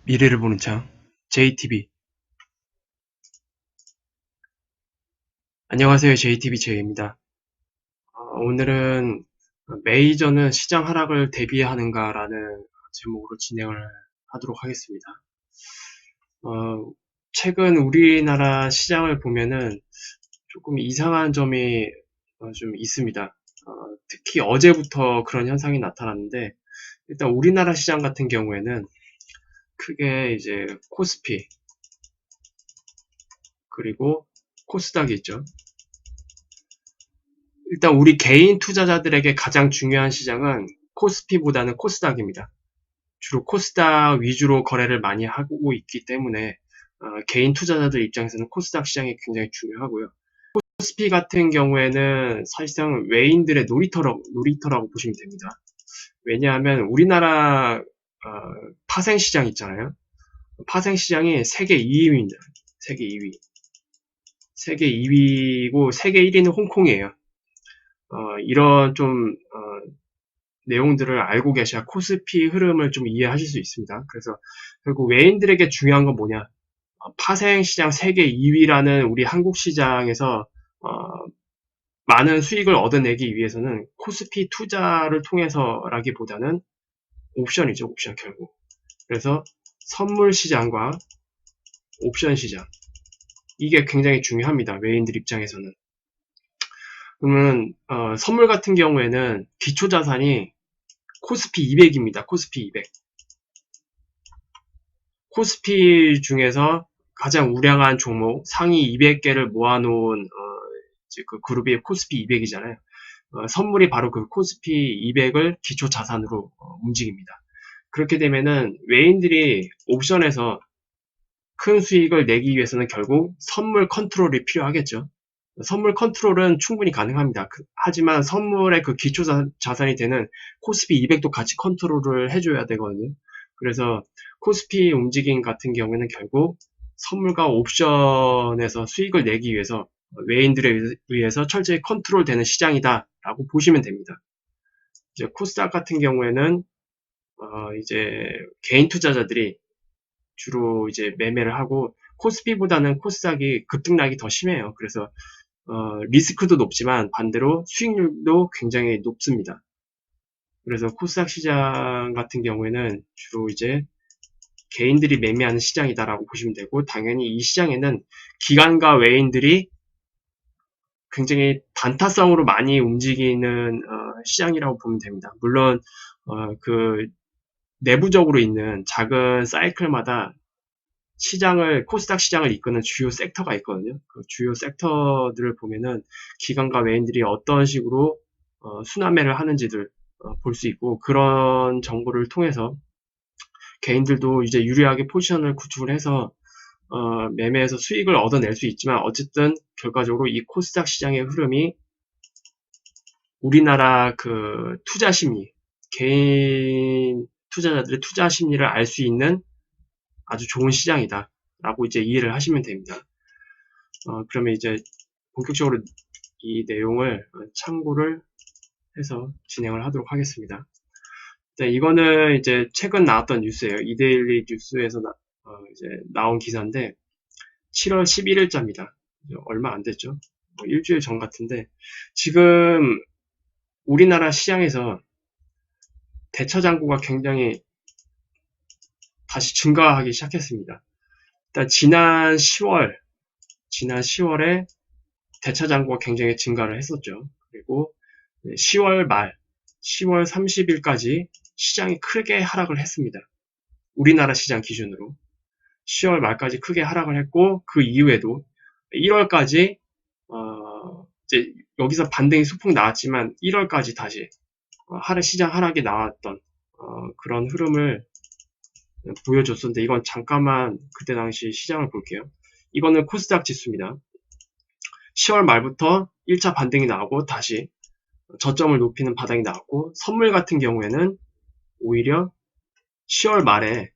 미래를 보는 창 JTB. 안녕하세요. JTB 제이입니다. 오늘은 메이저는 시장 하락을 대비하는가라는 제목으로 진행을 하도록 하겠습니다. 최근 우리나라 시장을 보면은 조금 이상한 점이 좀 있습니다. 특히 어제부터 그런 현상이 나타났는데, 일단 우리나라 시장 같은 경우에는 크게 이제 코스피 그리고 코스닥이 있죠. 일단 우리 개인 투자자들에게 가장 중요한 시장은 코스피보다는 코스닥입니다. 주로 코스닥 위주로 거래를 많이 하고 있기 때문에 개인 투자자들 입장에서는 코스닥 시장이 굉장히 중요하고요. 코스피 같은 경우에는 사실상 외인들의 놀이터라고 보시면 됩니다. 왜냐하면 우리나라 파생 시장 있잖아요. 파생 시장이 세계 2위입니다. 세계 2위. 세계 2위고 세계 1위는 홍콩이에요. 이런 좀 내용들을 알고 계셔야 코스피 흐름을 좀 이해하실 수 있습니다. 그래서 결국 외인들에게 중요한 건 뭐냐? 파생 시장 세계 2위라는 우리 한국 시장에서 많은 수익을 얻어내기 위해서는 코스피 투자를 통해서라기보다는 옵션이죠, 옵션 결국. 그래서 선물 시장과 옵션 시장, 이게 굉장히 중요합니다. 외인들 입장에서는. 그러면 선물 같은 경우에는 기초 자산이 코스피 200입니다. 코스피 200. 코스피 중에서 가장 우량한 종목 상위 200개를 모아놓은 그 그룹이 코스피 200이잖아요. 선물이 바로 그 코스피 200을 기초 자산으로 움직입니다. 그렇게 되면은 외인들이 옵션에서 큰 수익을 내기 위해서는 결국 선물 컨트롤이 필요하겠죠. 선물 컨트롤은 충분히 가능합니다. 하지만 선물의 그 기초 자산이 되는 코스피 200도 같이 컨트롤을 해줘야 되거든요. 그래서 코스피 움직임 같은 경우에는 결국 선물과 옵션에서 수익을 내기 위해서 외인들에 의해서 철저히 컨트롤되는 시장이다라고 보시면 됩니다. 이제 코스닥 같은 경우에는 이제 개인 투자자들이 주로 이제 매매를 하고 코스피보다는 코스닥이 급등락이 더 심해요. 그래서 리스크도 높지만 반대로 수익률도 굉장히 높습니다. 그래서 코스닥 시장 같은 경우에는 주로 이제 개인들이 매매하는 시장이다라고 보시면 되고, 당연히 이 시장에는 기관과 외인들이 굉장히 단타성으로 많이 움직이는 시장이라고 보면 됩니다. 물론 그 내부적으로 있는 작은 사이클마다 코스닥 시장을 이끄는 주요 섹터가 있거든요. 그 주요 섹터들을 보면은 기관과 외인들이 어떤 식으로 순환매를 하는지를 볼 수 있고, 그런 정보를 통해서 개인들도 이제 유리하게 포지션을 구축을 해서 매매해서 수익을 얻어낼 수 있지만, 어쨌든 결과적으로 이 코스닥 시장의 흐름이 우리나라 그 투자 심리, 개인 투자자들의 투자 심리를 알 수 있는 아주 좋은 시장이다 라고 이제 이해를 하시면 됩니다. 그러면 이제 본격적으로 이 내용을 참고를 해서 진행을 하도록 하겠습니다. 네, 이거는 이제 최근 나왔던 뉴스예요. 이데일리 뉴스에서 이제 나온 기사인데 7월 11일자입니다. 얼마 안 됐죠. 뭐 일주일 전 같은데, 지금 우리나라 시장에서 대처장구가 굉장히 다시 증가하기 시작했습니다. 일단 지난 10월에 대차장구가 굉장히 증가를 했었죠. 그리고 10월 말, 10월 30일까지 시장이 크게 하락을 했습니다. 우리나라 시장 기준으로 10월 말까지 크게 하락을 했고, 그 이후에도 1월까지 이제 여기서 반등이 소폭 나왔지만 1월까지 다시 시장 하락이 나왔던 그런 흐름을 보여줬었는데, 이건 잠깐만 그때 당시 시장을 볼게요. 이거는 코스닥 지수입니다. 10월 말부터 1차 반등이 나오고 다시 저점을 높이는 바닥이 나왔고, 선물 같은 경우에는 오히려 10월 말에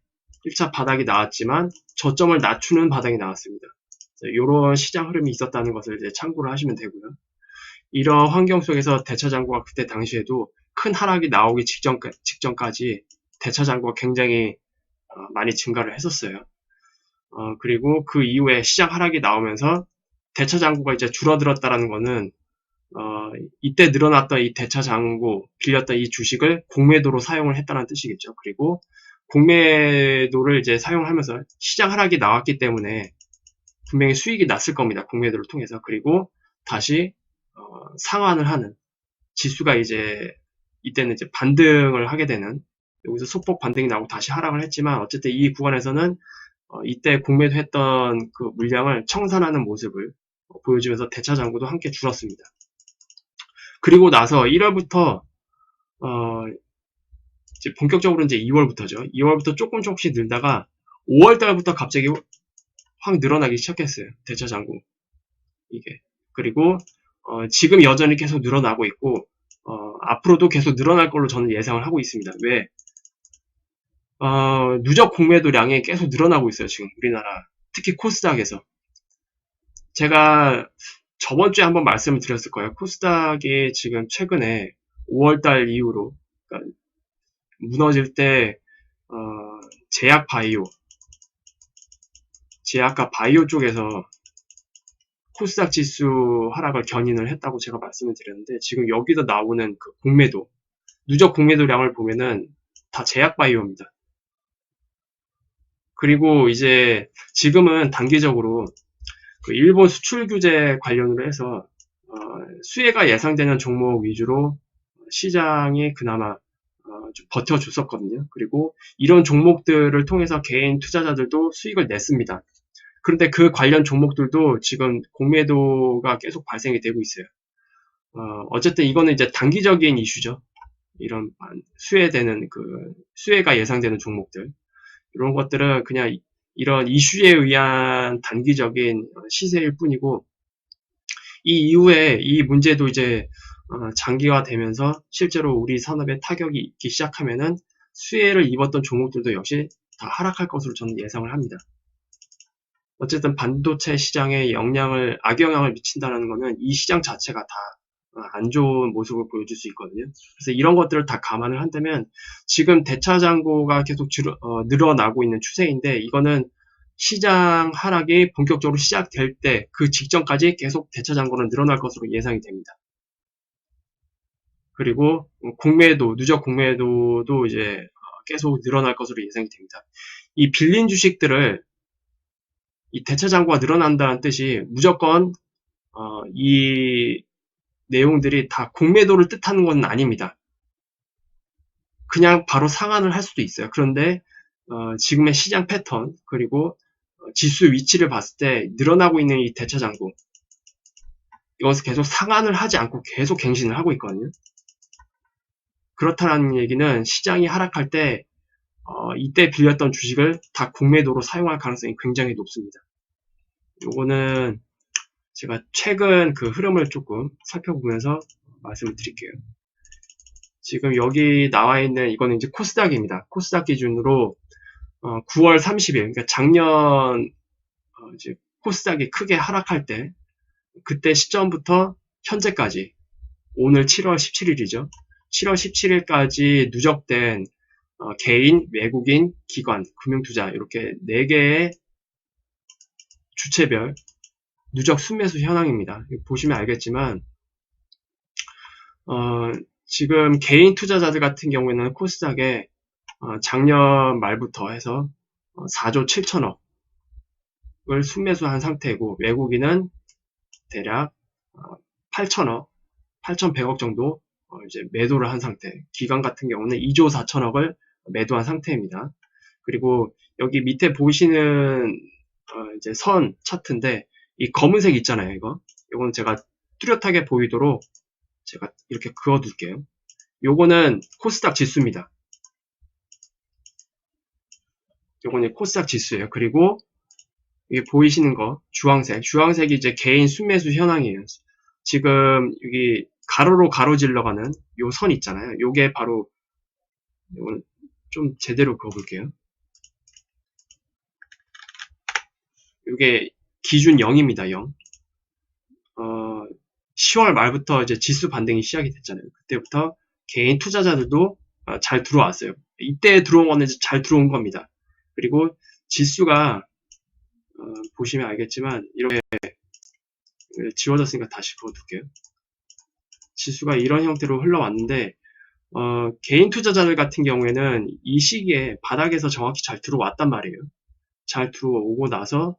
1차 바닥이 나왔지만 저점을 낮추는 바닥이 나왔습니다. 이런 시장 흐름이 있었다는 것을 이제 참고를 하시면 되고요. 이런 환경 속에서 대차장구가 그때 당시에도 큰 하락이 나오기 직전까지 대차장구가 굉장히 많이 증가를 했었어요. 그리고 그 이후에 시장 하락이 나오면서 대차 잔고가 이제 줄어들었다라는 거는 이때 늘어났던 이 대차 잔고, 빌렸던 이 주식을 공매도로 사용을 했다는 뜻이겠죠. 그리고 공매도를 이제 사용하면서 시장 하락이 나왔기 때문에 분명히 수익이 났을 겁니다. 공매도를 통해서. 그리고 다시 상환을 하는 지수가 이제 이때는 이제 반등을 하게 되는, 여기서 소폭 반등이 나오고 다시 하락을 했지만 어쨌든 이 구간에서는 이때 공매도했던 그 물량을 청산하는 모습을 보여주면서 대차 잔고도 함께 줄었습니다. 그리고 나서 1월부터 이제 본격적으로 이제 2월부터죠. 2월부터 조금씩 늘다가 5월 달부터 갑자기 확 늘어나기 시작했어요. 대차 잔고 이게. 그리고 지금 여전히 계속 늘어나고 있고 앞으로도 계속 늘어날 걸로 저는 예상을 하고 있습니다. 왜? 누적 공매도량이 계속 늘어나고 있어요. 지금 우리나라 특히 코스닥에서. 제가 저번 주에 한번 말씀을 드렸을 거예요. 코스닥이 지금 최근에 5월달 이후로 그러니까 무너질 때 제약과 바이오 쪽에서 코스닥 지수 하락을 견인을 했다고 제가 말씀을 드렸는데 지금 여기서 나오는 그 공매도, 누적 공매도량을 보면은 다 제약 바이오입니다. 그리고 이제 지금은 단기적으로 그 일본 수출 규제 관련으로 해서 수혜가 예상되는 종목 위주로 시장이 그나마 좀 버텨줬었거든요. 그리고 이런 종목들을 통해서 개인 투자자들도 수익을 냈습니다. 그런데 그 관련 종목들도 지금 공매도가 계속 발생이 되고 있어요. 어쨌든 이거는 이제 단기적인 이슈죠. 이런 수혜되는 수혜가 예상되는 종목들. 이런 것들은 그냥 이런 이슈에 의한 단기적인 시세일 뿐이고, 이 이후에 이 문제도 이제 장기화되면서 실제로 우리 산업에 타격이 있기 시작하면은 수혜를 입었던 종목들도 역시 다 하락할 것으로 저는 예상을 합니다. 어쨌든 반도체 시장에 악영향을 미친다는 것은 이 시장 자체가 다 안 좋은 모습을 보여줄 수 있거든요. 그래서 이런 것들을 다 감안을 한다면 지금 대차 잔고가 계속 늘어나고 있는 추세인데 이거는 시장 하락이 본격적으로 시작될 때 그 직전까지 계속 대차 잔고는 늘어날 것으로 예상이 됩니다. 그리고 누적 공매도도 이제 계속 늘어날 것으로 예상이 됩니다. 이 빌린 주식들을 이 대차 잔고가 늘어난다는 뜻이 무조건 이 내용들이 다 공매도를 뜻하는 건 아닙니다. 그냥 바로 상환을 할 수도 있어요. 그런데 지금의 시장 패턴 그리고 지수 위치를 봤을 때 늘어나고 있는 이 대차 잔고, 이것을 계속 상환을 하지 않고 계속 갱신을 하고 있거든요. 그렇다는 얘기는 시장이 하락할 때 이때 빌렸던 주식을 다 공매도로 사용할 가능성이 굉장히 높습니다. 요거는 제가 최근 그 흐름을 조금 살펴보면서 말씀을 드릴게요. 지금 여기 나와 있는 이거는 이제 코스닥입니다. 코스닥 기준으로 9월 30일, 그러니까 작년 이제 코스닥이 크게 하락할 때 그때 시점부터 현재까지 오늘 7월 17일이죠. 7월 17일까지 누적된 개인, 외국인, 기관, 금융투자 이렇게 4개의 주체별 누적 순매수 현황입니다. 보시면 알겠지만 지금 개인 투자자들 같은 경우에는 코스닥에 작년 말부터 해서 4조 7천억을 순매수한 상태고 외국인은 대략 8천억, 8,100억 정도 이제 매도를 한 상태. 기관 같은 경우는 2조 4천억을 매도한 상태입니다. 그리고 여기 밑에 보이시는 이제 선 차트인데 이 검은색 있잖아요. 이건 제가 뚜렷하게 보이도록 제가 이렇게 그어둘게요. 요거는 코스닥 지수입니다. 요거는 코스닥 지수예요. 그리고 여기 보이시는 거 주황색이 이제 개인 순매수 현황이에요. 지금 여기 가로로 가로질러가는 요 선 있잖아요. 요게 바로 요거는 좀 제대로 그어볼게요. 요게 기준 0입니다. 0. 10월 말부터 이제 지수 반등이 시작이 됐잖아요. 그때부터 개인 투자자들도 잘 들어왔어요. 이때 들어온 거는 잘 들어온 겁니다. 그리고 지수가 보시면 알겠지만 이렇게 지워졌으니까 다시 그어둘게요. 지수가 이런 형태로 흘러왔는데 개인 투자자들 같은 경우에는 이 시기에 바닥에서 정확히 잘 들어왔단 말이에요. 잘 들어오고 나서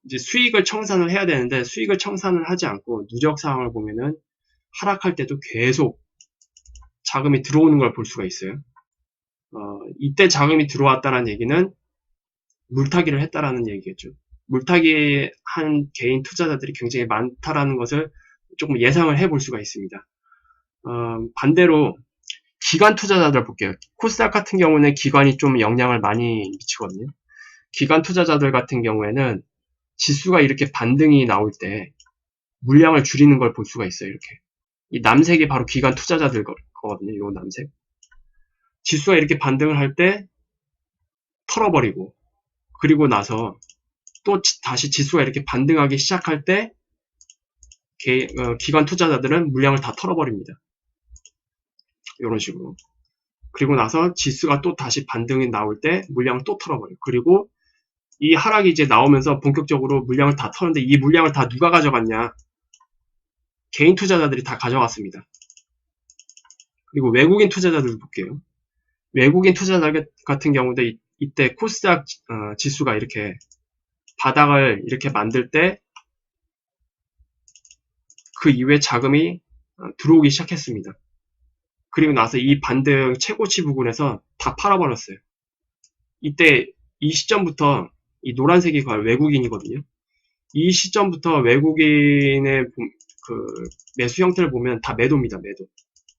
이제 수익을 청산을 해야 되는데 수익을 청산을 하지 않고 누적 상황을 보면은 하락할 때도 계속 자금이 들어오는 걸 볼 수가 있어요. 이때 자금이 들어왔다는 얘기는 물타기를 했다라는 얘기겠죠. 물타기 한 개인 투자자들이 굉장히 많다라는 것을 조금 예상을 해볼 수가 있습니다. 반대로 기관 투자자들 볼게요. 코스닥 같은 경우는 기관이 좀 영향을 많이 미치거든요. 기관 투자자들 같은 경우에는 지수가 이렇게 반등이 나올 때 물량을 줄이는 걸 볼 수가 있어요. 이렇게 이 남색이 바로 기관 투자자들 거거든요. 이 남색. 지수가 이렇게 반등을 할 때 털어버리고 그리고 나서 또 다시 지수가 이렇게 반등하기 시작할 때 기관 투자자들은 물량을 다 털어버립니다. 이런 식으로. 그리고 나서 지수가 또 다시 반등이 나올 때 물량을 또 털어버려요. 그리고 이 하락이 이제 나오면서 본격적으로 물량을 다 털었는데 이 물량을 다 누가 가져갔냐? 개인 투자자들이 다 가져갔습니다. 그리고 외국인 투자자들 볼게요. 외국인 투자자 같은 경우도 이때 코스닥 지수가 이렇게 바닥을 이렇게 만들 때 그 이후에 자금이 들어오기 시작했습니다. 그리고 나서 이 반등 최고치 부근에서 다 팔아버렸어요. 이때 이 시점부터 이 노란색이 외국인이거든요. 이 시점부터 외국인의 그 매수 형태를 보면 다 매도입니다. 매도.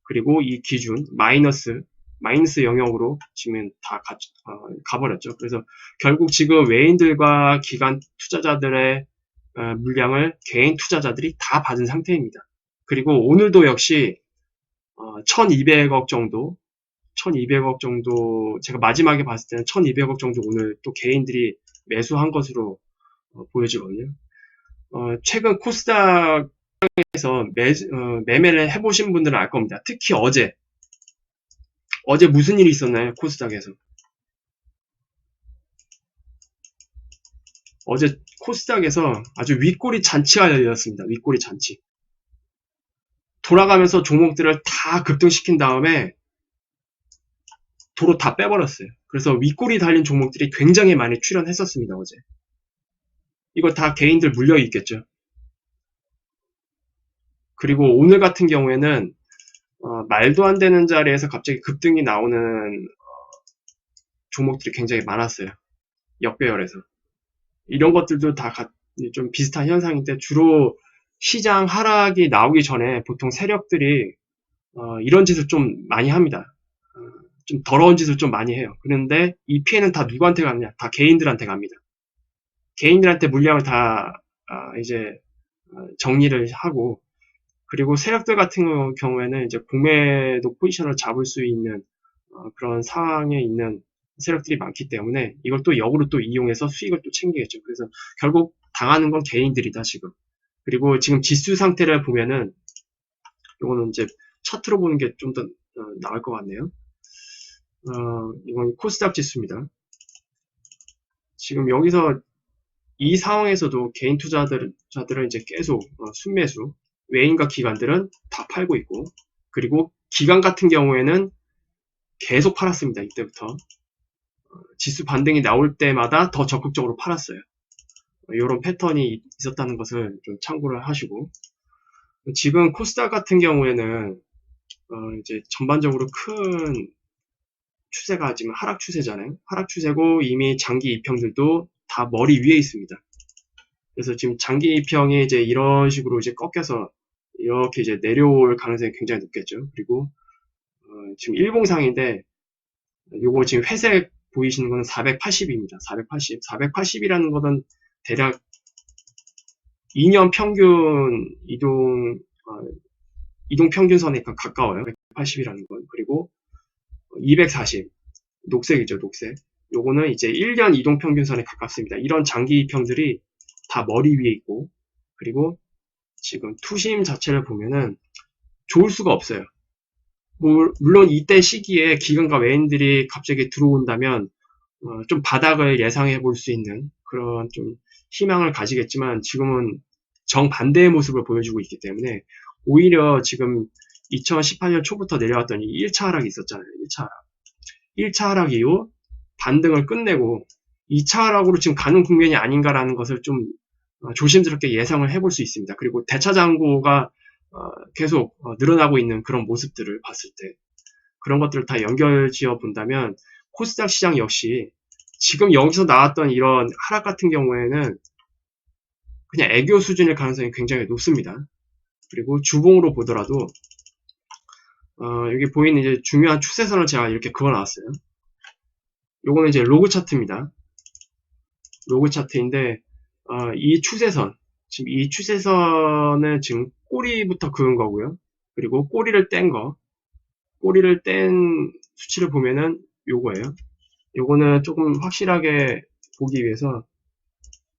그리고 이 기준 마이너스 영역으로 지금 다 가버렸죠. 그래서 결국 지금 외인들과 기관 투자자들의 물량을 개인 투자자들이 다 받은 상태입니다. 그리고 오늘도 역시 1200억 정도 제가 마지막에 봤을 때는 1200억 정도 오늘 또 개인들이 매수한 것으로 보여지거든요. 최근 코스닥에서 매매를 해보신 분들은 알 겁니다. 특히 어제 무슨 일이 있었나요? 코스닥에서 어제 코스닥에서 아주 윗꼬리 잔치가 열렸습니다. 윗꼬리 잔치. 돌아가면서 종목들을 다 급등시킨 다음에 도로 다 빼버렸어요. 그래서 윗꼬리 달린 종목들이 굉장히 많이 출현했었습니다. 어제. 이거 다 개인들 물려 있겠죠. 그리고 오늘 같은 경우에는 말도 안 되는 자리에서 갑자기 급등이 나오는 종목들이 굉장히 많았어요. 역배열에서. 이런 것들도 다 좀 비슷한 현상인데 주로 시장 하락이 나오기 전에 보통 세력들이 이런 짓을 좀 많이 합니다. 좀 더러운 짓을 좀 많이 해요. 그런데 이 피해는 다 누구한테 가느냐? 다 개인들한테 갑니다. 개인들한테 물량을 다 이제 정리를 하고 그리고 세력들 같은 경우에는 이제 공매도 포지션을 잡을 수 있는 그런 상황에 있는 세력들이 많기 때문에 이걸 또 역으로 또 이용해서 수익을 또 챙기겠죠. 그래서 결국 당하는 건 개인들이다 지금. 그리고 지금 지수 상태를 보면은 이거는 이제 차트로 보는 게 좀 더 나을 것 같네요. 이건 코스닥 지수입니다. 지금 여기서 이 상황에서도 개인 투자자들은 이제 계속 순매수, 외인과 기관들은 다 팔고 있고, 그리고 기관 같은 경우에는 계속 팔았습니다. 이때부터 지수 반등이 나올 때마다 더 적극적으로 팔았어요. 이런 패턴이 있었다는 것을 좀 참고를 하시고, 지금 코스닥 같은 경우에는 이제 전반적으로 큰 추세가 지금 하락 추세잖아요. 하락 추세고 이미 장기 이평들도 다 머리 위에 있습니다. 그래서 지금 장기 이평이 이제 이런 식으로 이제 꺾여서 이렇게 이제 내려올 가능성이 굉장히 높겠죠. 그리고 지금 일봉상인데 요거 지금 회색 보이시는 거는 480입니다. 480이라는 것은 대략 2년 평균 이동 평균선에 가까워요. 180이라는 건. 그리고 240 녹색이죠. 녹색. 요거는 이제 1년 이동 평균선에 가깝습니다. 이런 장기 이평들이 다 머리 위에 있고 그리고 지금 투심 자체를 보면은 좋을 수가 없어요. 물론 이때 시기에 기관과 외인들이 갑자기 들어온다면 좀 바닥을 예상해 볼 수 있는 그런 좀 희망을 가지겠지만 지금은 정반대의 모습을 보여주고 있기 때문에 오히려 지금 2018년 초부터 내려왔던 이 1차 하락이 있었잖아요. 1차 하락. 1차 하락 이후 반등을 끝내고 2차 하락으로 지금 가는 국면이 아닌가라는 것을 좀 조심스럽게 예상을 해볼 수 있습니다. 그리고 대차 잔고가 계속 늘어나고 있는 그런 모습들을 봤을 때 그런 것들을 다 연결지어 본다면 코스닥 시장 역시 지금 여기서 나왔던 이런 하락 같은 경우에는 그냥 애교 수준일 가능성이 굉장히 높습니다. 그리고 주봉으로 보더라도 여기 보이는 이제 중요한 추세선을 제가 이렇게 그어놨어요. 요거는 이제 로그 차트입니다. 로그 차트인데 이 추세선, 지금 이 추세선은 지금 꼬리부터 그은 거고요. 그리고 꼬리를 뗀 수치를 보면은 요거예요. 요거는 조금 확실하게 보기 위해서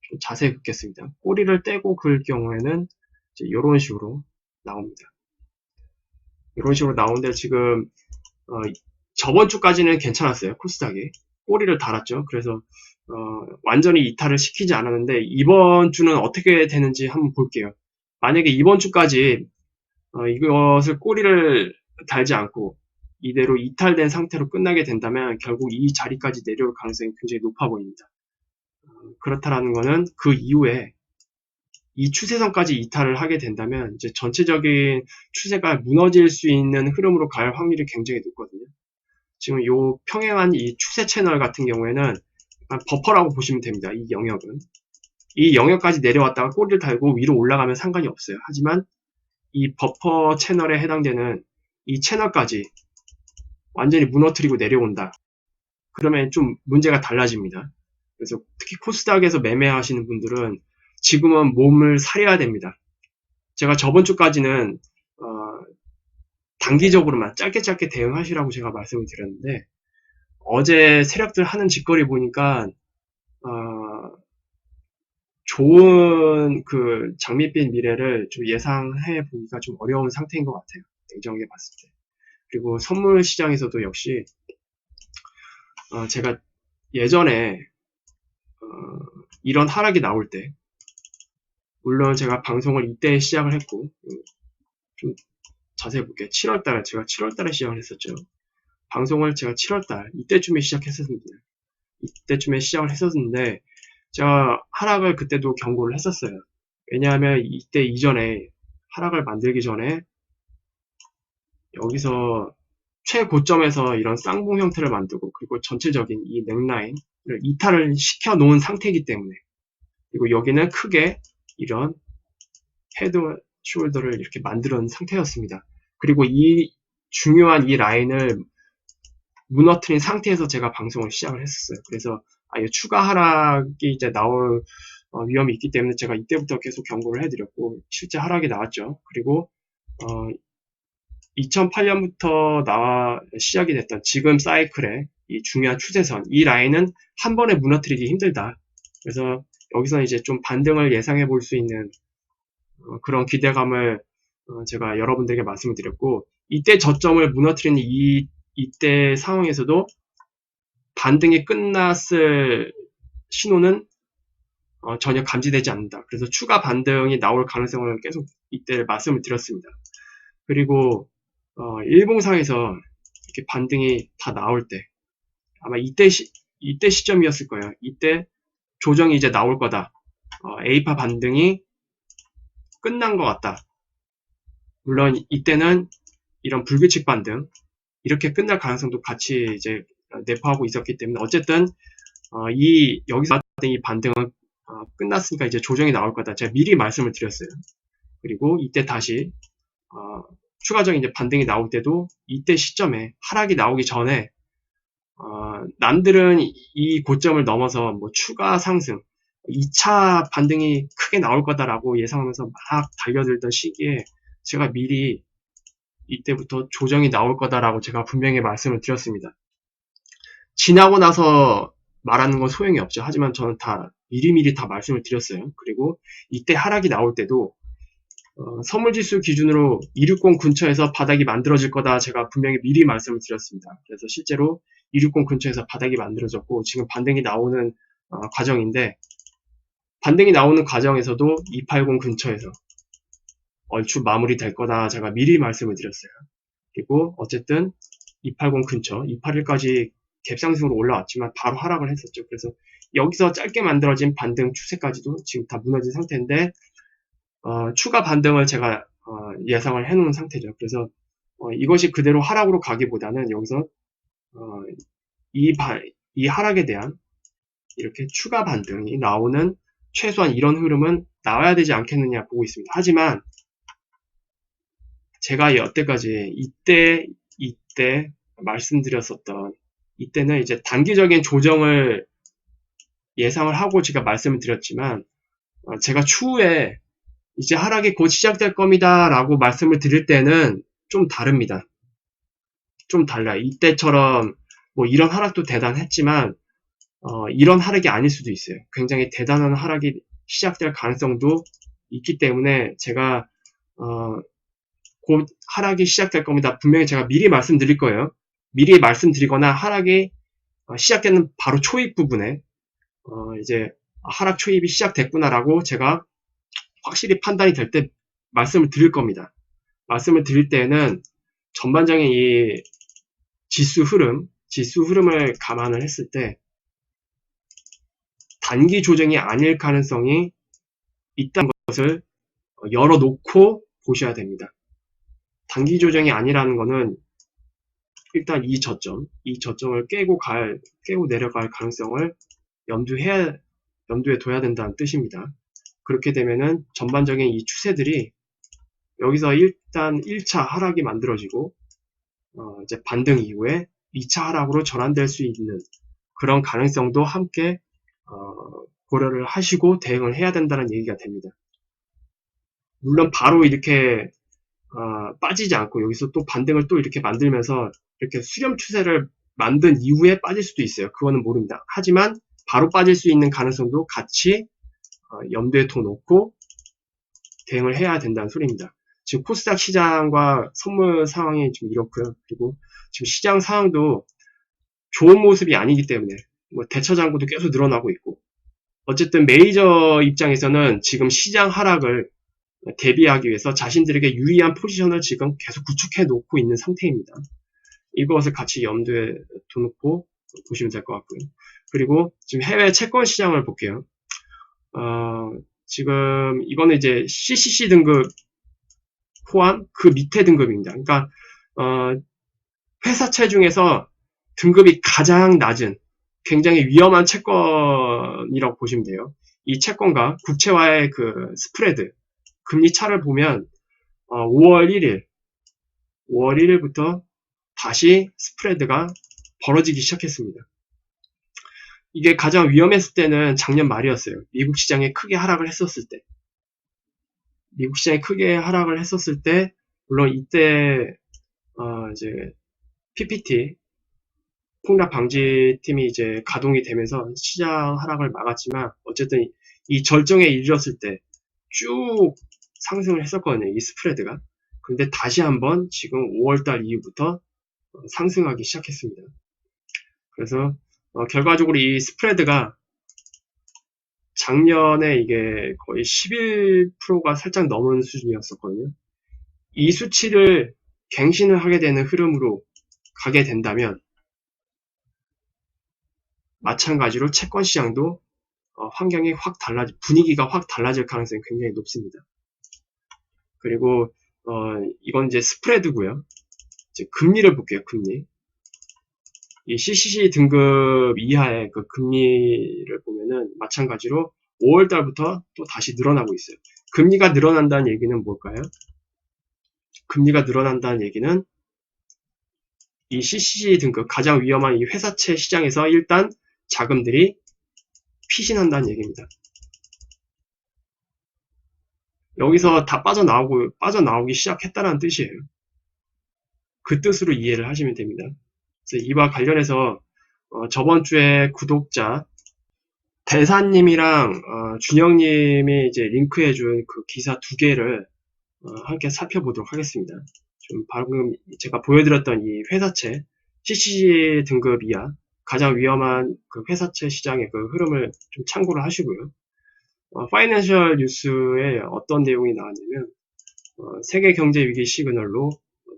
좀 자세히 긋겠습니다. 꼬리를 떼고 그을 경우에는 이제 이런 식으로 나옵니다. 이런 식으로 나오는데 지금 저번 주까지는 괜찮았어요. 코스닥이 꼬리를 달았죠. 그래서 완전히 이탈을 시키지 않았는데 이번 주는 어떻게 되는지 한번 볼게요. 만약에 이번 주까지 이것을 꼬리를 달지 않고 이대로 이탈된 상태로 끝나게 된다면 결국 이 자리까지 내려올 가능성이 굉장히 높아 보입니다. 그렇다라는 것은 그 이후에 이 추세선까지 이탈을 하게 된다면 이제 전체적인 추세가 무너질 수 있는 흐름으로 갈 확률이 굉장히 높거든요. 지금 요 평행한 이 추세 채널 같은 경우에는 버퍼라고 보시면 됩니다. 이 영역은. 이 영역까지 내려왔다가 꼬리를 달고 위로 올라가면 상관이 없어요. 하지만 이 버퍼 채널에 해당되는 이 채널까지 완전히 무너뜨리고 내려온다. 그러면 좀 문제가 달라집니다. 그래서 특히 코스닥에서 매매하시는 분들은 지금은 몸을 사려야 됩니다. 제가 저번 주까지는 단기적으로만 짧게 대응하시라고 제가 말씀을 드렸는데 어제 세력들 하는 짓거리 보니까 좋은 그 장밋빛 미래를 좀 예상해 보기가 좀 어려운 상태인 것 같아요. 냉정하게 봤을 때. 그리고 선물 시장에서도 역시 제가 예전에 이런 하락이 나올 때 물론 제가 방송을 이때 시작을 했고 좀 자세히 볼게요. 7월달 제가 7월달에 시작을 했었죠. 방송을 제가 7월달 이때쯤에 시작을 했었는데 제가 하락을 그때도 경고를 했었어요. 왜냐하면 이때 이전에 하락을 만들기 전에 여기서 최고점에서 이런 쌍봉 형태를 만들고 그리고 전체적인 이 넥라인을 이탈을 시켜 놓은 상태이기 때문에 그리고 여기는 크게 이런 헤드 숄더를 이렇게 만들어 놓은 상태였습니다. 그리고 이 중요한 이 라인을 무너뜨린 상태에서 제가 방송을 시작을 했었어요. 그래서 추가 하락이 이제 나올 위험이 있기 때문에 제가 이때부터 계속 경고를 해드렸고 실제 하락이 나왔죠. 그리고 2008년부터 시작이 됐던 지금 사이클의 이 중요한 추세선, 이 라인은 한 번에 무너뜨리기 힘들다. 그래서 여기서 이제 좀 반등을 예상해 볼 수 있는 그런 기대감을 제가 여러분들에게 말씀을 드렸고 이때 저점을 무너뜨리는 이때 상황에서도 반등이 끝났을 신호는 전혀 감지되지 않는다. 그래서 추가 반등이 나올 가능성을 계속 이때 말씀을 드렸습니다. 그리고 일봉상에서 이렇게 반등이 다 나올 때 아마 이때 시점이었을 거예요. 이때 조정이 이제 나올 거다. A파 반등이 끝난 것 같다. 물론 이때는 이런 불규칙 반등 이렇게 끝날 가능성도 같이 이제 내포하고 있었기 때문에 어쨌든 여기서 나왔던 이 반등은 끝났으니까 이제 조정이 나올 거다. 제가 미리 말씀을 드렸어요. 그리고 이때 다시 추가적인 이제 반등이 나올 때도 이때 시점에 하락이 나오기 전에 남들은 이 고점을 넘어서 뭐 추가 상승 2차 반등이 크게 나올 거다라고 예상하면서 막 달려들던 시기에 제가 미리 이때부터 조정이 나올 거다라고 제가 분명히 말씀을 드렸습니다. 지나고 나서 말하는 건 소용이 없죠. 하지만 저는 다 미리미리 다 말씀을 드렸어요. 그리고 이때 하락이 나올 때도 선물지수 기준으로 260 근처에서 바닥이 만들어질 거다 제가 분명히 미리 말씀을 드렸습니다. 그래서 실제로 260 근처에서 바닥이 만들어졌고 지금 반등이 나오는 과정인데, 반등이 나오는 과정에서도 280 근처에서 얼추 마무리 될 거다 제가 미리 말씀을 드렸어요. 그리고 어쨌든 280 근처, 281까지 갭상승으로 올라왔지만 바로 하락을 했었죠. 그래서 여기서 짧게 만들어진 반등 추세까지도 지금 다 무너진 상태인데, 추가 반등을 제가 예상을 해놓은 상태죠. 그래서 이것이 그대로 하락으로 가기보다는 여기서 이 하락에 대한 이렇게 추가 반등이 나오는 최소한 이런 흐름은 나와야 되지 않겠느냐 보고 있습니다. 하지만 제가 여태까지 이때 말씀드렸었던, 이때는 이제 단기적인 조정을 예상을 하고 제가 말씀을 드렸지만, 제가 추후에 이제 하락이 곧 시작될 겁니다 라고 말씀을 드릴 때는 좀 다릅니다. 좀 달라요. 이때처럼 뭐 이런 하락도 대단했지만 이런 하락이 아닐 수도 있어요. 굉장히 대단한 하락이 시작될 가능성도 있기 때문에 제가 곧 하락이 시작될 겁니다. 분명히 제가 미리 말씀드릴 거예요. 미리 말씀드리거나 하락이 시작되는 바로 초입 부분에 이제 하락 초입이 시작됐구나라고 제가 확실히 판단이 될 때 말씀을 드릴 겁니다. 말씀을 드릴 때는 전반적인 이 지수 흐름을 감안을 했을 때 단기 조정이 아닐 가능성이 있다는 것을 열어놓고 보셔야 됩니다. 단기 조정이 아니라는 것은 일단 이 저점을 깨고 내려갈 가능성을 염두에 둬야 된다는 뜻입니다. 그렇게 되면은 전반적인 이 추세들이 여기서 일단 1차 하락이 만들어지고 이제 반등 이후에 2차 하락으로 전환될 수 있는 그런 가능성도 함께 고려를 하시고 대응을 해야 된다는 얘기가 됩니다. 물론 바로 이렇게 빠지지 않고 여기서 또 반등을 또 이렇게 만들면서 이렇게 수렴 추세를 만든 이후에 빠질 수도 있어요. 그거는 모릅니다. 하지만 바로 빠질 수 있는 가능성도 같이 염두에 둬놓고 대응을 해야 된다는 소리입니다. 지금 코스닥 시장과 선물 상황이 좀 이렇고요. 그리고 지금 시장 상황도 좋은 모습이 아니기 때문에 뭐 대처 잔고도 계속 늘어나고 있고, 어쨌든 메이저 입장에서는 지금 시장 하락을 대비하기 위해서 자신들에게 유리한 포지션을 지금 계속 구축해 놓고 있는 상태입니다. 이것을 같이 염두에 두놓고 보시면 될 것 같고요. 그리고 지금 해외 채권 시장을 볼게요. 지금 이거는 이제 CCC 등급 포함 그 밑에 등급입니다. 그러니까 회사채 중에서 등급이 가장 낮은 굉장히 위험한 채권이라고 보시면 돼요. 이 채권과 국채와의 그 스프레드, 금리 차를 보면 5월 1일부터 다시 스프레드가 벌어지기 시작했습니다. 이게 가장 위험했을 때는 작년 말이었어요. 미국 시장에 크게 하락을 했었을 때, 물론 이때 이제 PPT 폭락 방지팀이 이제 가동이 되면서 시장 하락을 막았지만, 어쨌든 이 절정에 이르렀을 때 쭉 상승을 했었거든요, 이 스프레드가. 근데 다시 한번 지금 5월달 이후부터 상승하기 시작했습니다. 그래서 결과적으로 이 스프레드가 작년에 이게 거의 11%가 살짝 넘은 수준이었었거든요. 이 수치를 갱신을 하게 되는 흐름으로 가게 된다면 마찬가지로 채권 시장도 환경이 분위기가 확 달라질 가능성이 굉장히 높습니다. 그리고 이건 이제 스프레드고요. 이제 금리를 볼게요. 금리. 이 CCC 등급 이하의 그 금리를 보면은 마찬가지로 5월달부터 또 다시 늘어나고 있어요. 금리가 늘어난다는 얘기는 뭘까요? 금리가 늘어난다는 얘기는 이 CCC 등급 가장 위험한 이 회사채 시장에서 일단 자금들이 피신한다는 얘기입니다. 여기서 다 빠져나오기 시작했다는 뜻이에요. 그 뜻으로 이해를 하시면 됩니다. 그래서 이와 관련해서 저번 주에 구독자 대사님이랑 준영님이 이제 링크해준 그 기사 2개를 함께 살펴보도록 하겠습니다. 좀 방금 제가 보여드렸던 이 회사채 CCC 등급 이하 가장 위험한 그 회사채 시장의 그 흐름을 좀 참고를 하시고요. 파이낸셜 뉴스에 어떤 내용이 나왔냐면 세계 경제 위기 시그널로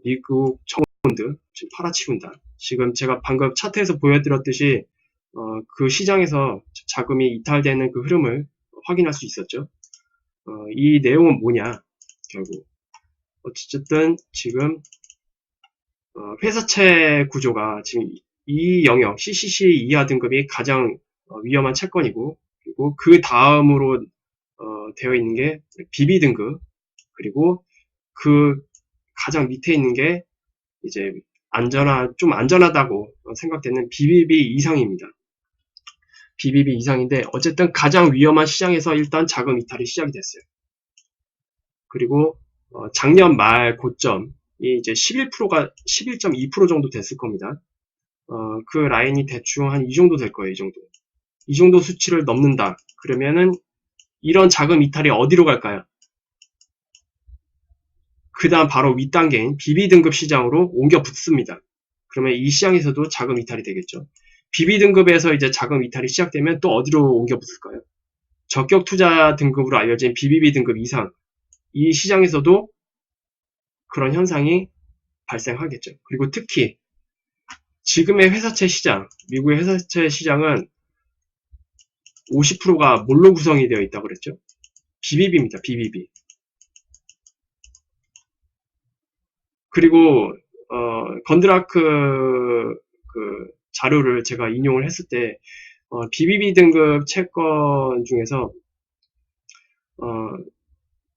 미국 청원드 지금 팔아치고 있다. 지금 제가 방금 차트에서 보여드렸듯이 그 시장에서 자금이 이탈되는 그 흐름을 확인할 수 있었죠. 이 내용은 뭐냐? 결국 어쨌든 지금 회사채 구조가 지금 이 영역 CCC 이하 등급이 가장 위험한 채권이고, 그리고 그 다음으로 되어 있는 게 BB 등급, 그리고 그 가장 밑에 있는 게 이제 좀 안전하다고 생각되는 BBB 이상입니다. BBB 이상인데 어쨌든 가장 위험한 시장에서 일단 자금 이탈이 시작이 됐어요. 그리고 작년 말 고점이 이제 11.2% 정도 됐을 겁니다. 그 라인이 대충 한 이 정도 될 거예요. 이 정도 수치를 넘는다. 그러면은 이런 자금 이탈이 어디로 갈까요? 그 다음 바로 윗단계인 BB 등급 시장으로 옮겨 붙습니다. 그러면 이 시장에서도 자금 이탈이 되겠죠. BB 등급에서 이제 자금 이탈이 시작되면 또 어디로 옮겨 붙을까요? 적격 투자 등급으로 알려진 BBB 등급 이상, 이 시장에서도 그런 현상이 발생하겠죠. 그리고 특히 지금의 회사채 시장, 미국의 회사채 시장은 50%가 뭘로 구성이 되어 있다고 그랬죠? BBB입니다. BBB. 그리고 건드라크 그 자료를 제가 인용을 했을 때 BBB 등급 채권 중에서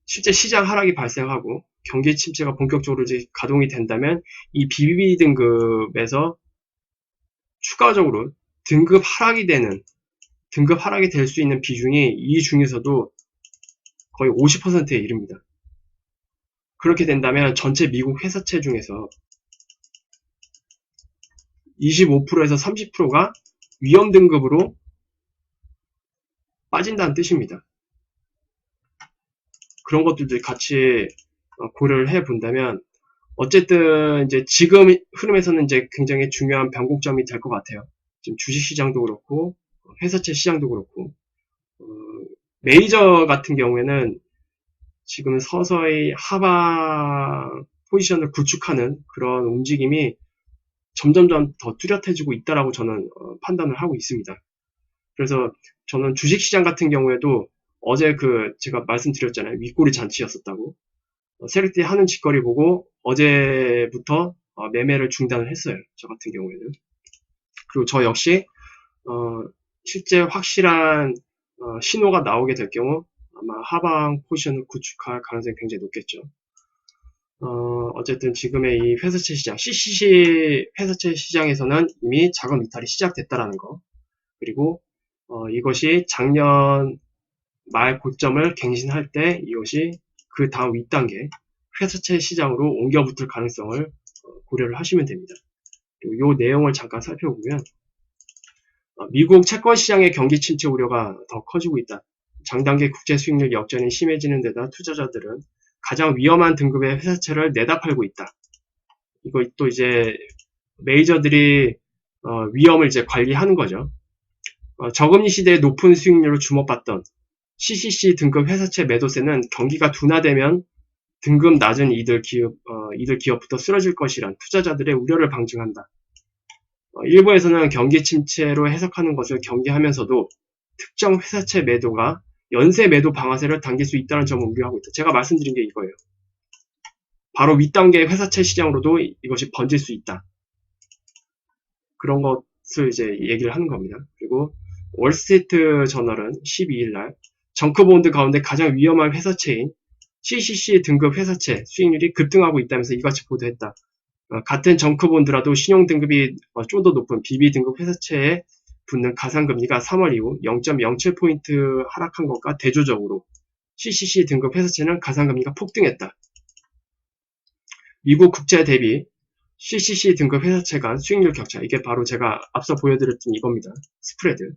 실제 시장 하락이 발생하고 경기 침체가 본격적으로 이제 가동이 된다면 이 BBB 등급에서 추가적으로 등급 하락이 될 수 있는 비중이 이 중에서도 거의 50%에 이릅니다. 그렇게 된다면 전체 미국 회사채 중에서 25%에서 30%가 위험 등급으로 빠진다는 뜻입니다. 그런 것들도 같이 고려를 해 본다면 어쨌든 이제 지금 흐름에서는 이제 굉장히 중요한 변곡점이 될 것 같아요. 지금 주식시장도 그렇고 회사채 시장도 그렇고 메이저 같은 경우에는 지금 서서히 하방 포지션을 구축하는 그런 움직임이 점점점 더 뚜렷해지고 있다라고 저는 판단을 하고 있습니다. 그래서 저는 주식시장 같은 경우에도 어제 제가 말씀드렸잖아요. 윗꼬리 잔치였었다고. 세력들이 하는 짓거리 보고 어제부터 매매를 중단을 했어요. 저 같은 경우에는. 그리고 저 역시 실제 확실한 신호가 나오게 될 경우 아마 하방 포지션을 구축할 가능성이 굉장히 높겠죠. 어쨌든 지금의 이 회사채 시장, CCC 회사채 시장에서는 이미 자금 이탈이 시작됐다라는 거. 그리고 이것이 작년 말 고점을 갱신할 때 이것이 그 다음 윗단계 회사채 시장으로 옮겨 붙을 가능성을 고려를 하시면 됩니다. 그리고 이 내용을 잠깐 살펴보면 미국 채권 시장의 경기 침체 우려가 더 커지고 있다. 장단기 국제 수익률 역전이 심해지는 데다 투자자들은 가장 위험한 등급의 회사채를 내다 팔고 있다. 이거 또 이제 메이저들이 위험을 이제 관리하는 거죠. 저금리 시대에 높은 수익률을 주목받던 CCC 등급 회사채 매도세는 경기가 둔화되면 등급 낮은 이들 기업부터 쓰러질 것이란 투자자들의 우려를 방증한다. 일부에서는 경기 침체로 해석하는 것을 경계하면서도 특정 회사채 매도가 연쇄 매도 방아쇠를 당길 수 있다는 점을 우려하고 있다. 제가 말씀드린 게 이거예요. 바로 윗단계의 회사채 시장으로도 이것이 번질 수 있다. 그런 것을 이제 얘기를 하는 겁니다. 그리고 월스트리트 저널은 12일 날 정크본드 가운데 가장 위험한 회사채인 CCC 등급 회사채 수익률이 급등하고 있다면서 이같이 보도했다. 같은 정크본드라도 신용등급이 좀 더 높은 BB 등급 회사채에 붙는 가상금리가 3월 이후 0.07포인트 하락한 것과 대조적으로 CCC 등급 회사채는 가상금리가 폭등했다. 미국 국채 대비 CCC 등급 회사채 간 수익률 격차, 이게 바로 제가 앞서 보여드렸던 이겁니다. 스프레드.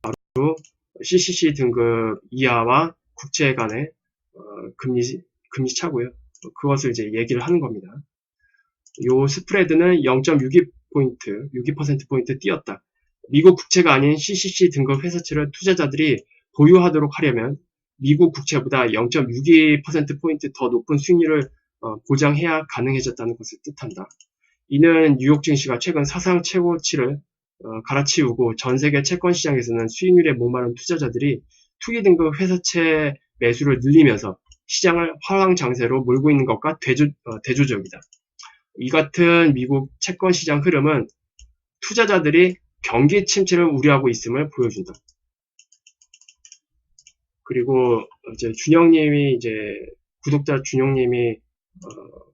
바로 CCC 등급 이하와 국채 간의 금리 차고요. 그것을 이제 얘기를 하는 겁니다. 요 스프레드는 포인트, 62%포인트 뛰었다. 미국 국채가 아닌 CCC 등급 회사채를 투자자들이 보유하도록 하려면 미국 국채보다 0.62%포인트 더 높은 수익률을 보장해야 가능해졌다는 것을 뜻한다. 이는 뉴욕 증시가 최근 사상 최고치를 갈아치우고 전 세계 채권 시장에서는 수익률에 목마른 투자자들이 투기 등급 회사채 매수를 늘리면서 시장을 화랑장세로 몰고 있는 것과 대조적이다. 이 같은 미국 채권 시장 흐름은 투자자들이 경기 침체를 우려하고 있음을 보여준다. 그리고 이제 준영님이 구독자 준영님이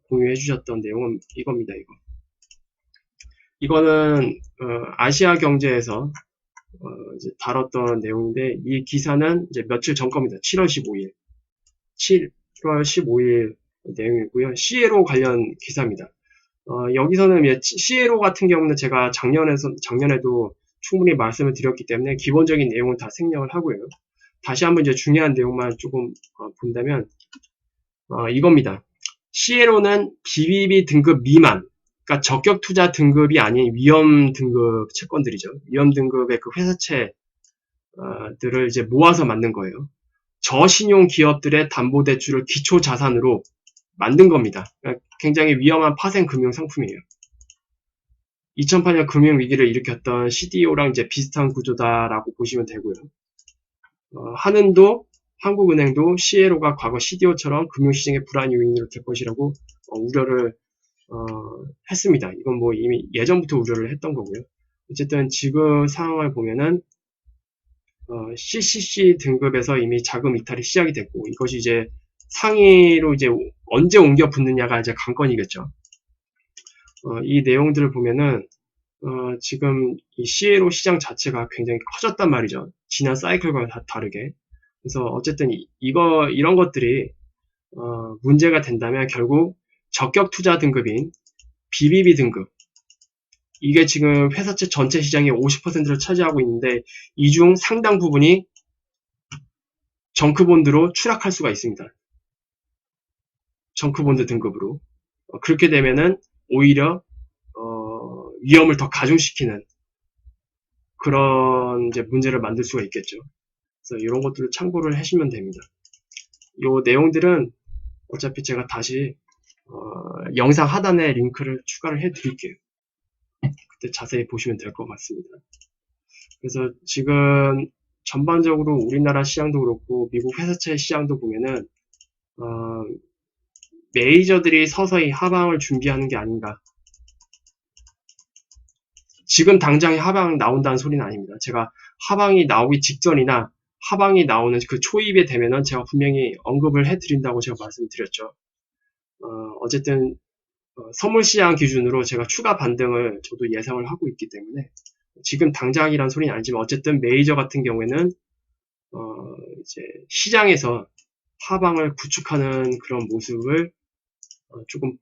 공유해 주셨던 내용은 이겁니다. 이거는 아시아 경제에서 이제 다뤘던 내용인데 이 기사는 이제 며칠 전 겁니다. 7월 15일 내용이고요. CLO 관련 기사입니다. 여기서는 CLO 같은 경우는 제가 작년에도 충분히 말씀을 드렸기 때문에 기본적인 내용은 다 생략을 하고요. 다시 한번 이제 중요한 내용만 조금 본다면 이겁니다. CLO는 BBB 등급 미만, 그러니까 적격 투자 등급이 아닌 위험 등급 채권들이죠. 위험 등급의 그 회사채들을 이제 모아서 만든 거예요. 저신용 기업들의 담보대출을 기초 자산으로 만든 겁니다. 그러니까 굉장히 위험한 파생 금융 상품이에요. 2008년 금융위기를 일으켰던 CDO랑 이제 비슷한 구조다라고 보시면 되고요. 한은도, 한국은행도 CLO가 과거 CDO처럼 금융시장의 불안 요인으로 될 것이라고 우려를 했습니다. 이건 뭐 이미 예전부터 우려를 했던 거고요. 어쨌든 지금 상황을 보면은 CCC 등급에서 이미 자금 이탈이 시작이 됐고 이것이 이제 상위로 이제 언제 옮겨 붙느냐가 이제 관건이겠죠. 이 내용들을 보면은 지금 이 CLO 시장 자체가 굉장히 커졌단 말이죠. 지난 사이클과 다르게. 그래서 어쨌든 이런 것들이 문제가 된다면 결국 적격 투자 등급인 BBB 등급 이게 지금 회사채 전체 시장의 50%를 차지하고 있는데 이 중 상당 부분이 정크본드로 추락할 수가 있습니다. 정크본드 등급으로. 그렇게 되면은 오히려 위험을 더 가중시키는 그런 이제 문제를 만들 수가 있겠죠. 그래서 이런 것들을 참고를 하시면 됩니다. 이 내용들은 어차피 제가 다시 영상 하단에 링크를 추가를 해 드릴게요. 그때 자세히 보시면 될 것 같습니다. 그래서 지금 전반적으로 우리나라 시장도 그렇고 미국 회사채 시장도 보면은 메이저들이 서서히 하방을 준비하는 게 아닌가. 지금 당장에 하방 나온다는 소리는 아닙니다. 제가 하방이 나오기 직전이나 하방이 나오는 그 초입에 되면은 제가 분명히 언급을 해드린다고 제가 말씀드렸죠. 어쨌든 선물시장 기준으로 제가 추가 반등을 저도 예상을 하고 있기 때문에 지금 당장이란 소리는 아니지만 어쨌든 메이저 같은 경우에는 이제 시장에서 하방을 구축하는 그런 모습을 조금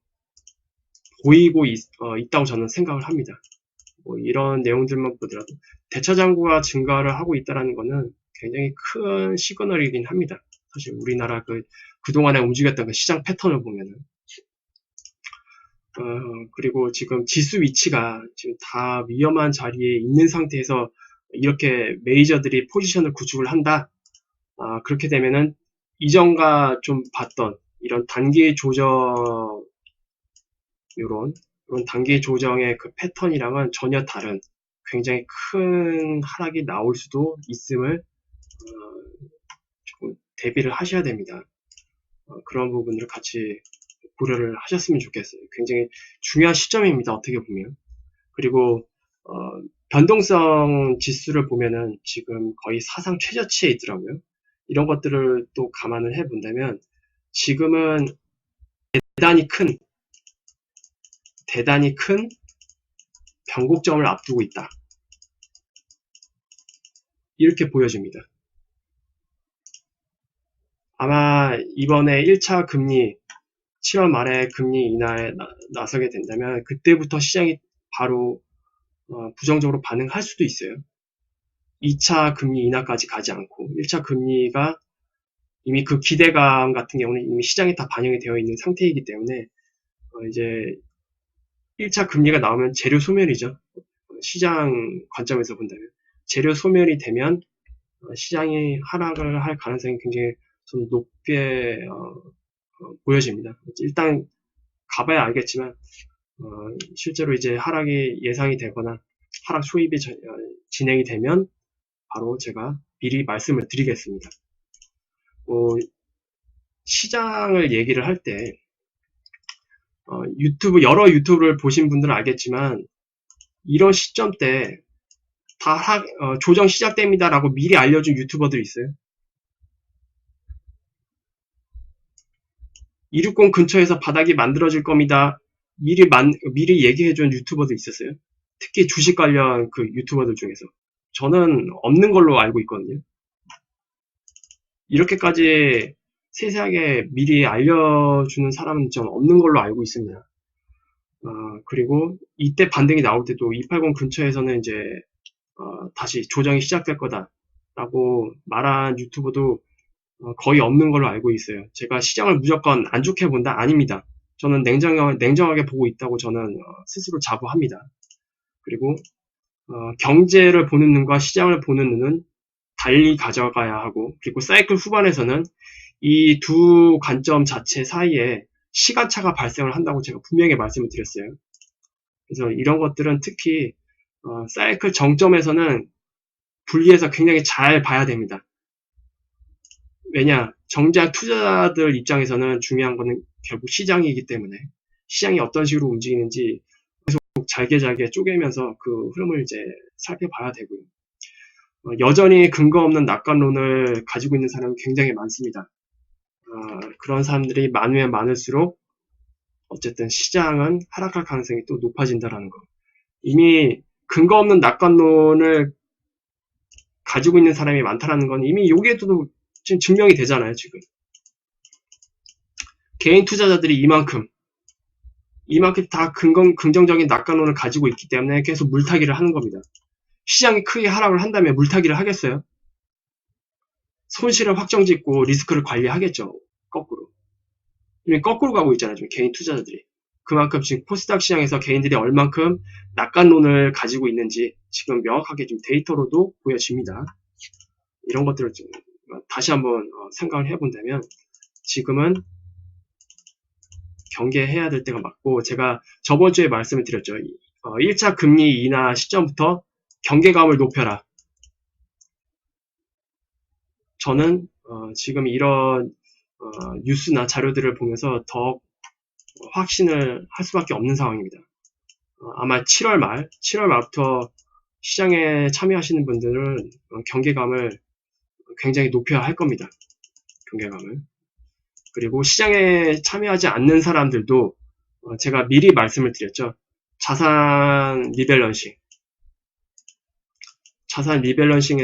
보이고 있다고 저는 생각을 합니다. 뭐 이런 내용들만 보더라도 대차장구가 증가를 하고 있다는 것은 굉장히 큰 시그널이긴 합니다. 사실 우리나라 그동안에 움직였던 그 시장 패턴을 보면은 그리고 지금 지수 위치가 지금 다 위험한 자리에 있는 상태에서 이렇게 메이저들이 포지션을 구축을 한다. 그렇게 되면은 이전과 좀 봤던 이런 단기 조정 이런 단기 조정의 그 패턴이랑은 전혀 다른 굉장히 큰 하락이 나올 수도 있음을 조금 대비를 하셔야 됩니다. 그런 부분을 같이 고려를 하셨으면 좋겠어요. 굉장히 중요한 시점입니다. 어떻게 보면. 그리고 변동성 지수를 보면은 지금 거의 사상 최저치에 있더라고요. 이런 것들을 또 감안을 해본다면 지금은 대단히 큰 변곡점을 앞두고 있다. 이렇게 보여집니다. 아마 이번에 1차 금리 7월 말에 금리 인하에 나서게 된다면 그때부터 시장이 바로 부정적으로 반응할 수도 있어요. 2차 금리 인하까지 가지 않고 1차 금리가 이미 그 기대감 같은 경우는 이미 시장에 다 반영이 되어 있는 상태이기 때문에 이제 1차 금리가 나오면 재료 소멸이죠. 시장 관점에서 본다면. 재료 소멸이 되면 시장이 하락을 할 가능성이 굉장히 좀 높게 보여집니다. 일단 가봐야 알겠지만 실제로 이제 하락이 예상이 되거나 하락 초입이 진행이 되면 바로 제가 미리 말씀을 드리겠습니다. 시장을 얘기를 할 때 여러 유튜브를 보신 분들은 알겠지만 이런 시점 때 다 조정 시작됩니다라고 미리 알려준 유튜버들이 있어요. 260 근처에서 바닥이 만들어질 겁니다. 미리 얘기해준 유튜버도 있었어요. 특히 주식 관련 그 유튜버들 중에서. 저는 없는 걸로 알고 있거든요. 이렇게까지 세세하게 미리 알려주는 사람은 전 없는 걸로 알고 있습니다. 그리고 이때 반등이 나올 때도 280 근처에서는 이제 다시 조정이 시작될 거다라고 말한 유튜버도 거의 없는 걸로 알고 있어요. 제가 시장을 무조건 안 좋게 본다? 아닙니다. 저는 냉정하게 보고 있다고 저는 스스로 자부합니다. 그리고 경제를 보는 눈과 시장을 보는 눈은 달리 가져가야 하고, 그리고 사이클 후반에서는 이 두 관점 자체 사이에 시간차가 발생을 한다고 제가 분명히 말씀을 드렸어요. 그래서 이런 것들은 특히 사이클 정점에서는 분리해서 굉장히 잘 봐야 됩니다. 왜냐, 정작 투자자들 입장에서는 중요한 거는 결국 시장이기 때문에 시장이 어떤 식으로 움직이는지 계속 잘게 쪼개면서 그 흐름을 이제 살펴봐야 되고요. 여전히 근거 없는 낙관론을 가지고 있는 사람이 굉장히 많습니다. 그런 사람들이 많으면 많을수록 어쨌든 시장은 하락할 가능성이 또 높아진다라는 거. 이미 근거 없는 낙관론을 가지고 있는 사람이 많다라는 건 이미 여기에도 지금 증명이 되잖아요, 지금. 개인 투자자들이 이만큼 다 긍정적인 낙관론을 가지고 있기 때문에 계속 물타기를 하는 겁니다. 시장이 크게 하락을 한다면 물타기를 하겠어요? 손실을 확정짓고 리스크를 관리하겠죠, 거꾸로. 이미 거꾸로 가고 있잖아요, 지금 개인 투자자들이. 그만큼 지금 코스닥 시장에서 개인들이 얼만큼 낙관론을 가지고 있는지 지금 명확하게 좀 데이터로도 보여집니다. 이런 것들을 좀 다시 한번 생각을 해본다면 지금은 경계해야 될 때가 맞고, 제가 저번 주에 말씀을 드렸죠. 1차 금리 인하 시점부터 경계감을 높여라. 저는 지금 이런 뉴스나 자료들을 보면서 더 확신을 할 수밖에 없는 상황입니다. 아마 7월 말부터 시장에 참여하시는 분들은 경계감을 굉장히 높여야 할 겁니다. 경계감을. 그리고 시장에 참여하지 않는 사람들도 제가 미리 말씀을 드렸죠. 자산 리밸런싱에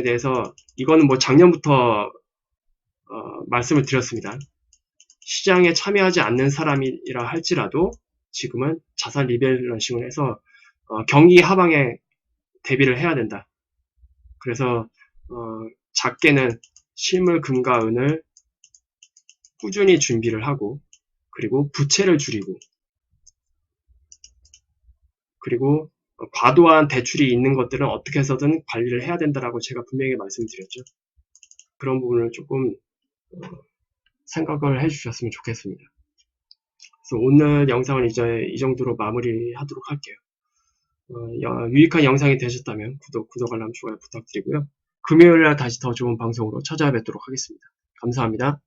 대해서 이거는 뭐 작년부터 말씀을 드렸습니다. 시장에 참여하지 않는 사람이라 할지라도 지금은 자산 리밸런싱을 해서 경기 하방에 대비를 해야 된다. 그래서 작게는 실물 금과 은을 꾸준히 준비를 하고, 그리고 부채를 줄이고, 그리고 과도한 대출이 있는 것들은 어떻게 해서든 관리를 해야 된다라고 제가 분명히 말씀드렸죠. 그런 부분을 조금 생각을 해주셨으면 좋겠습니다. 그래서 오늘 영상은 이제 이 정도로 마무리하도록 할게요. 유익한 영상이 되셨다면 구독, 알람, 좋아요 부탁드리고요. 금요일날 다시 더 좋은 방송으로 찾아뵙도록 하겠습니다. 감사합니다.